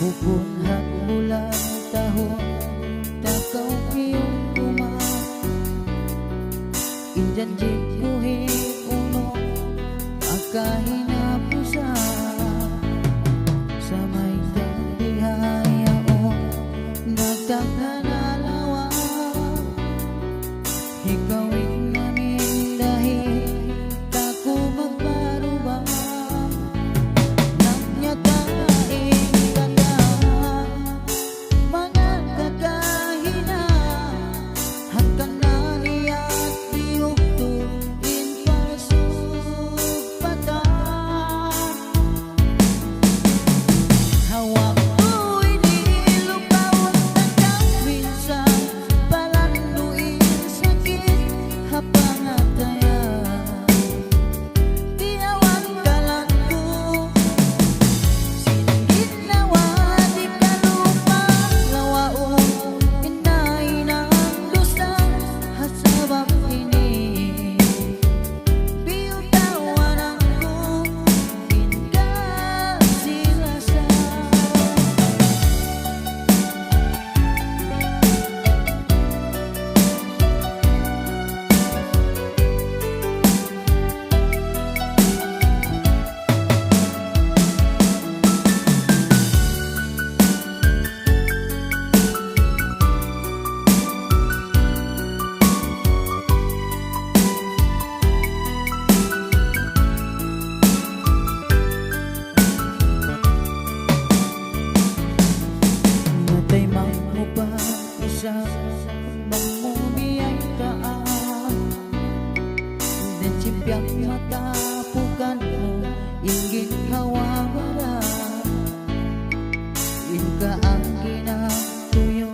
Bukunhan bulan tahun takaw iyong umaw injanjit buhi uno makahinapusa sa may dihayao nagtakanalawa ikawin namin dahil tako magparubang nagnyataing kata mga kakahina hanggang naniyak iyuktuin pasupatan hawak ko'y nilupawat hanggang minsan palanduin sakit hapangataya tiyawan kalan ko singgit nawa di kalupa lawaon inay ng dusa hasabak ini biyutawan ako pingkasilasan natay mo pa isa mangumiyay kaan dan simpyak matapukan mo inggit hawawala inka ang kinatuyo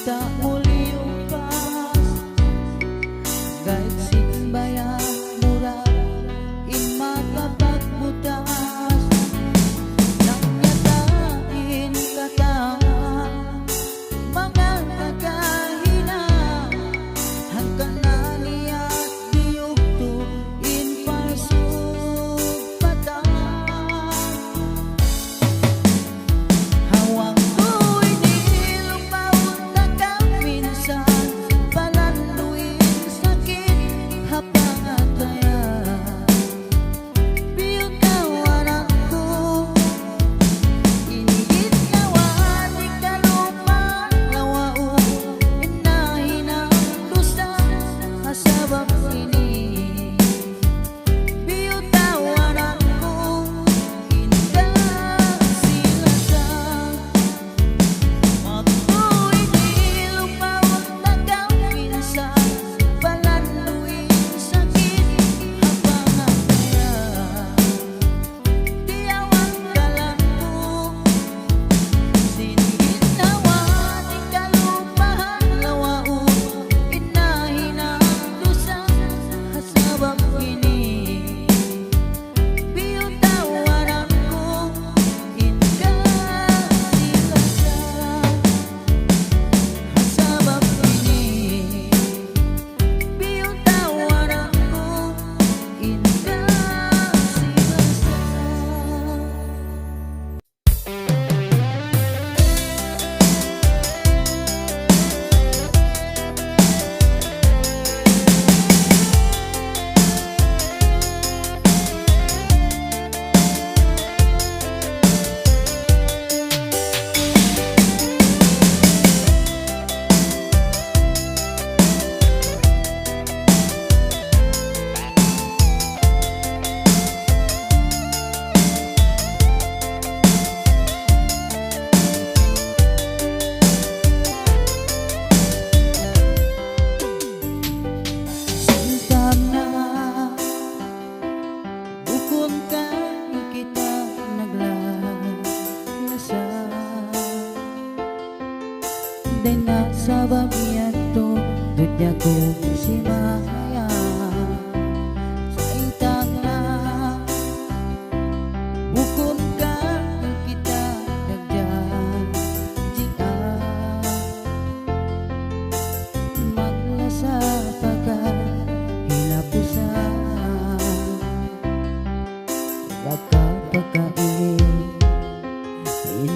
tak muliw pas kahit sinbayan murah in makapagbutas nangyatain kata mga kakahina hanggang naniyak diyuktuin pasupatan hawak ko'y nilupawat hanggang minsan palanduin sakit hapangataya biyutawan ako inggit nawa di kalupa lawaon inahin ang dusa hasabak ini biyutawan ako pingkasilasan ako'y nilupawat hanggang minsan palanduin sakit hapangataya tiyawan kalan ko singgit nawa di kalupahan lawaon inahin ang dusa hasabak ini biyutawan ako pingkasilasan hasabak ini biyutawan ako pingkasilasan. Sintang na bukod ka kita naglalasang din na sa babiyan to dudya ko si Maya sintang na bukod ka kita nagdyan jika maglasa pagka hilapusan baka pagkain in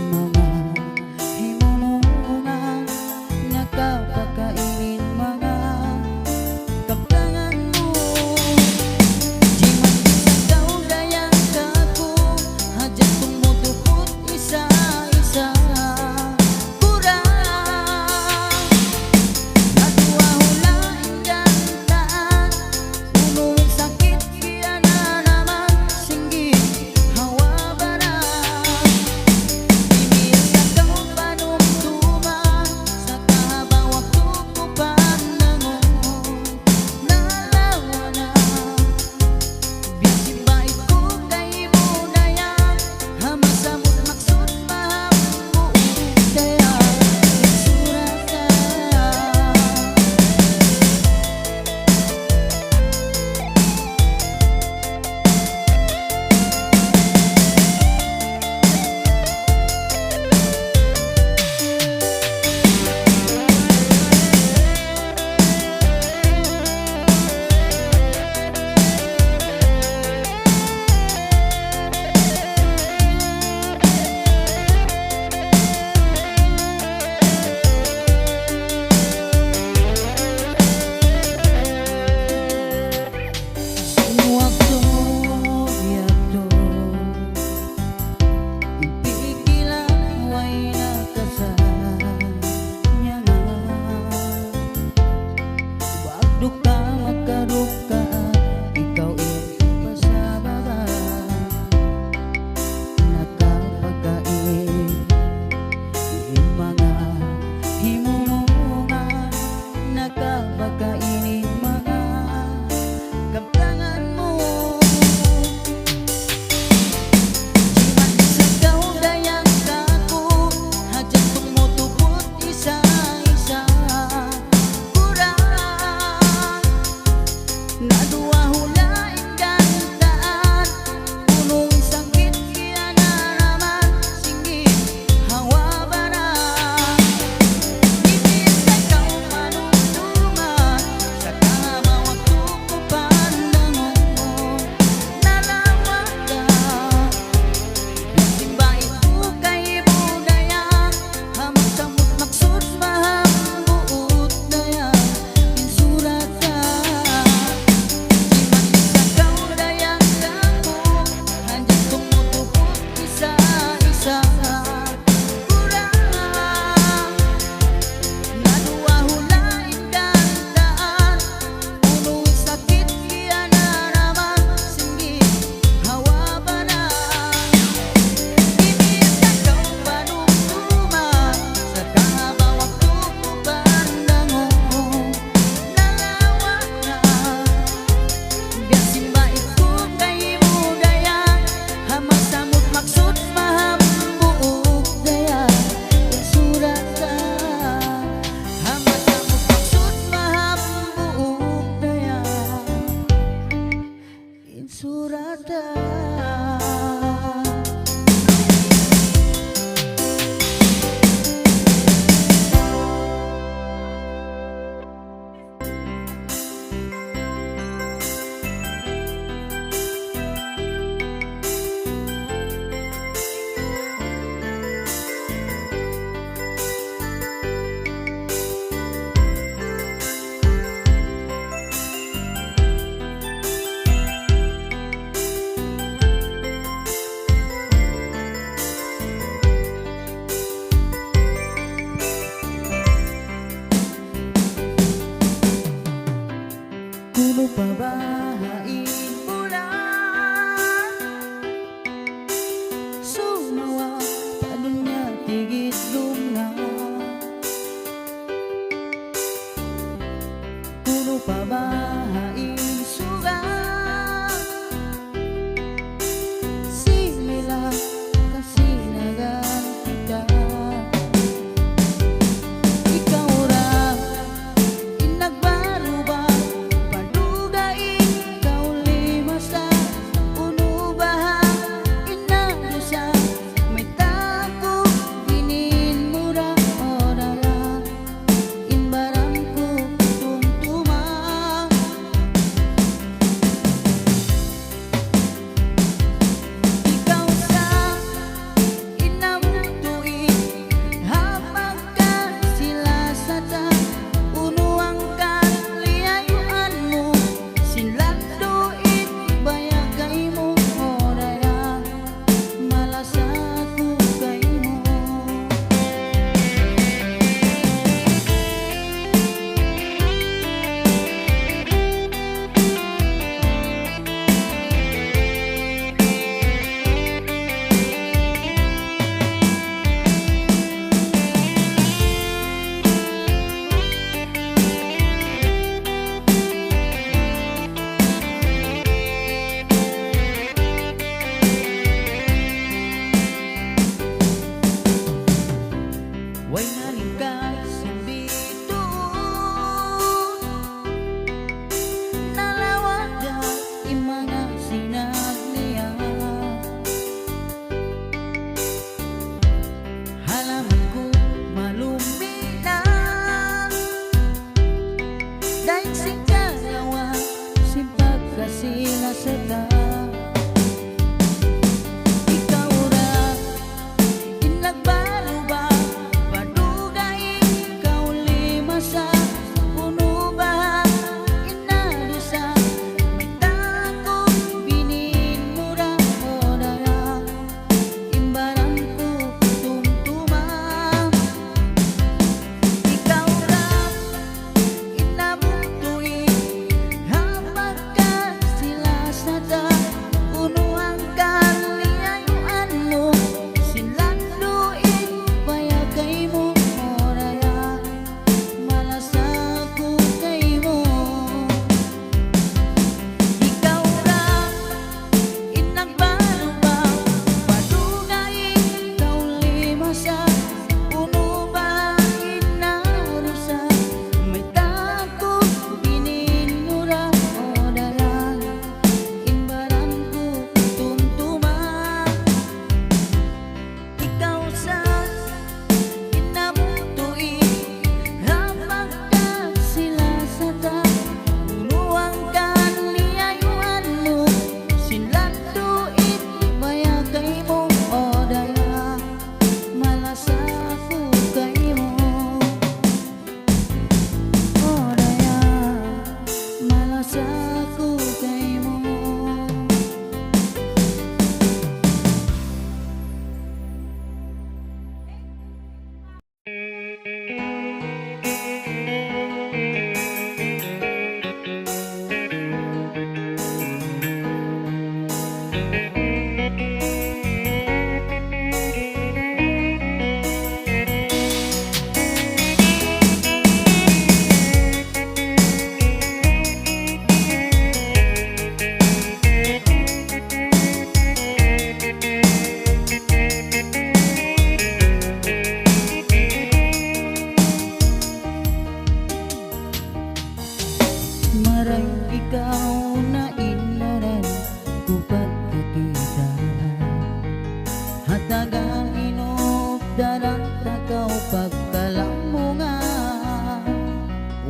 hatagang inobdaran takaw pagkalamungan.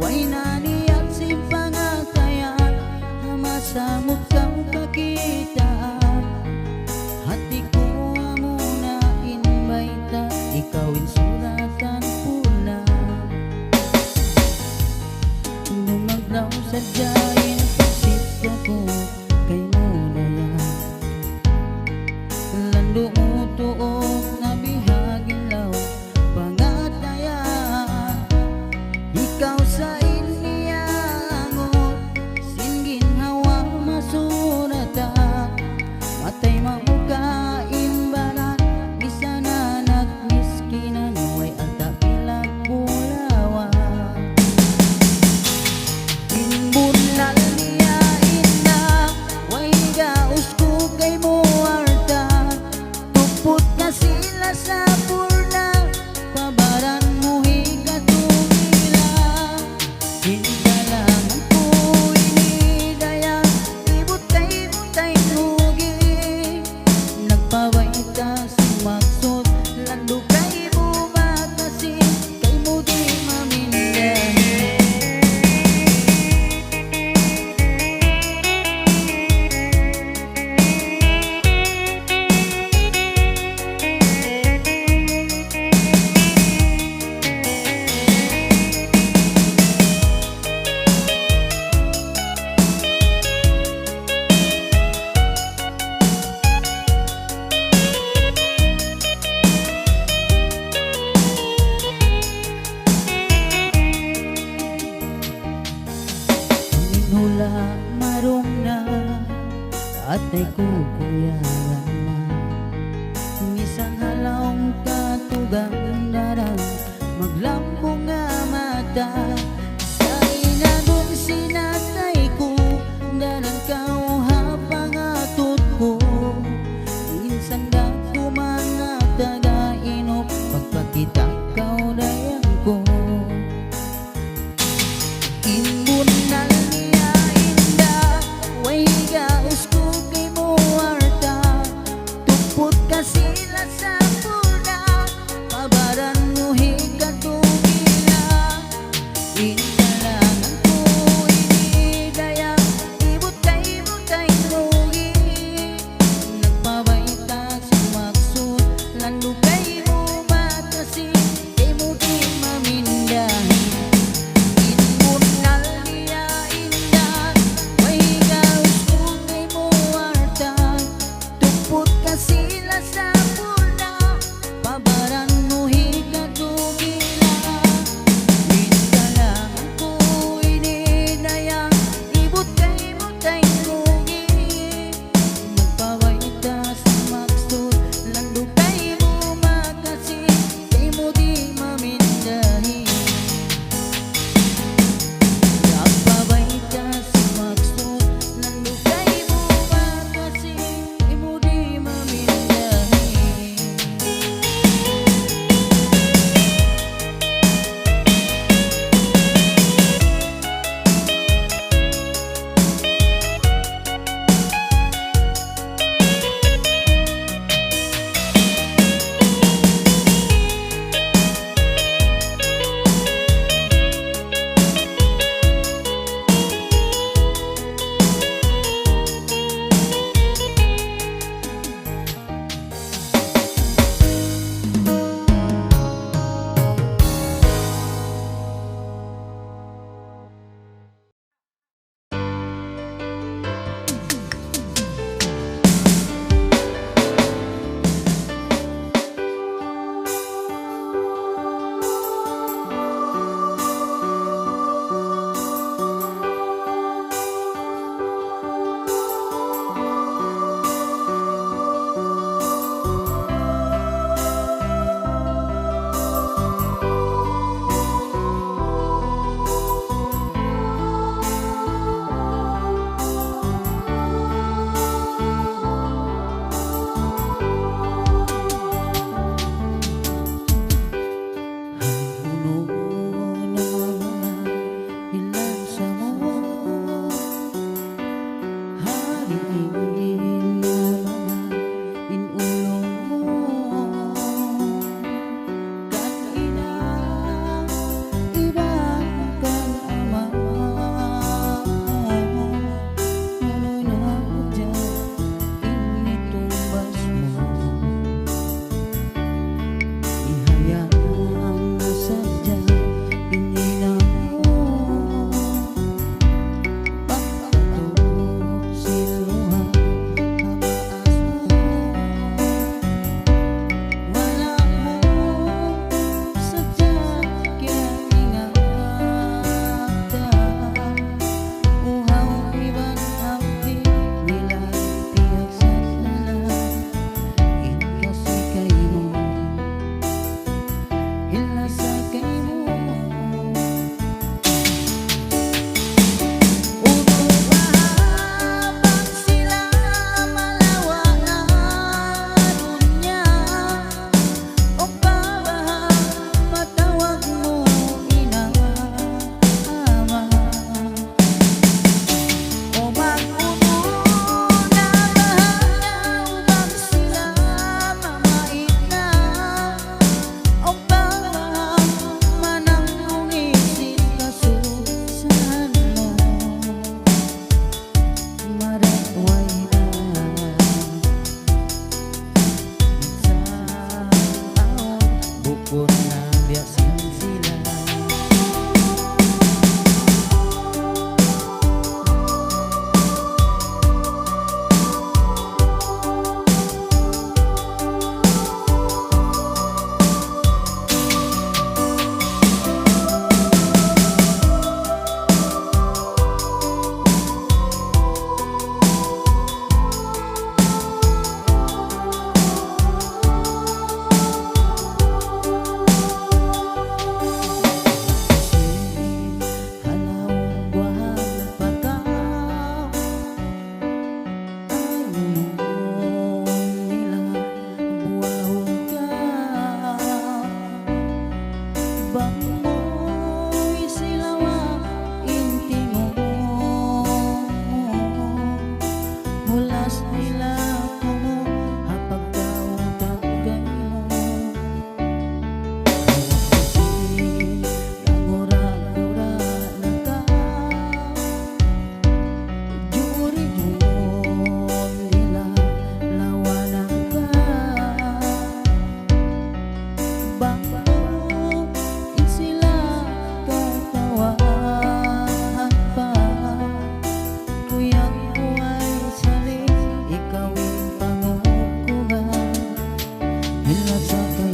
Way naniyat simpang kaya masamot kang kakita. Hati ko amuna inbaita, ikaw insuratan puna. Dumaglaw sadyain pagsipra ko kay muna yan. Lando mo tuog na bihagin law pangatayan. Ikaw sa iniyangot singgin hawa masurata. Matay maukain banan bisananak miskinan way alta pilang bulawa. Inbunal niya ina way gaus ko kay muarta. Tupot ka sila sa purna pabaran mo higatungila. Hindalangan ko inidaya ibut kay butay nugi. Nagpaway ka sumaksot lalo kay bumakasi kay mo di mamindahin. Hula marong na atay ko kuyaran na. Misang halawang katugang darang maglambong nga mata. Sa inagong sinatay ko darang kao habang atot ko. Minsan da kumana taga-inop pagpakita kao dayang ko. Inbunal niya inda way gaus ko kay muarta. Tupot ka sila sa puna pabaran mo higatungila. Indalangan ko inidaya ibut kay butay nugi. Nagpabaita sumaksot lalo kay bumakasi kay mo di mamindahin. Inbunal niya inda way gaus ko kay muarta. Tupot ka sila sa puna pabaran mo higatungila. Indalangan ko inidaya ibut kay butay nugi. Nagpawaita sumaksot lalo kay bumakasi kung nabiyasan sila. Bila sa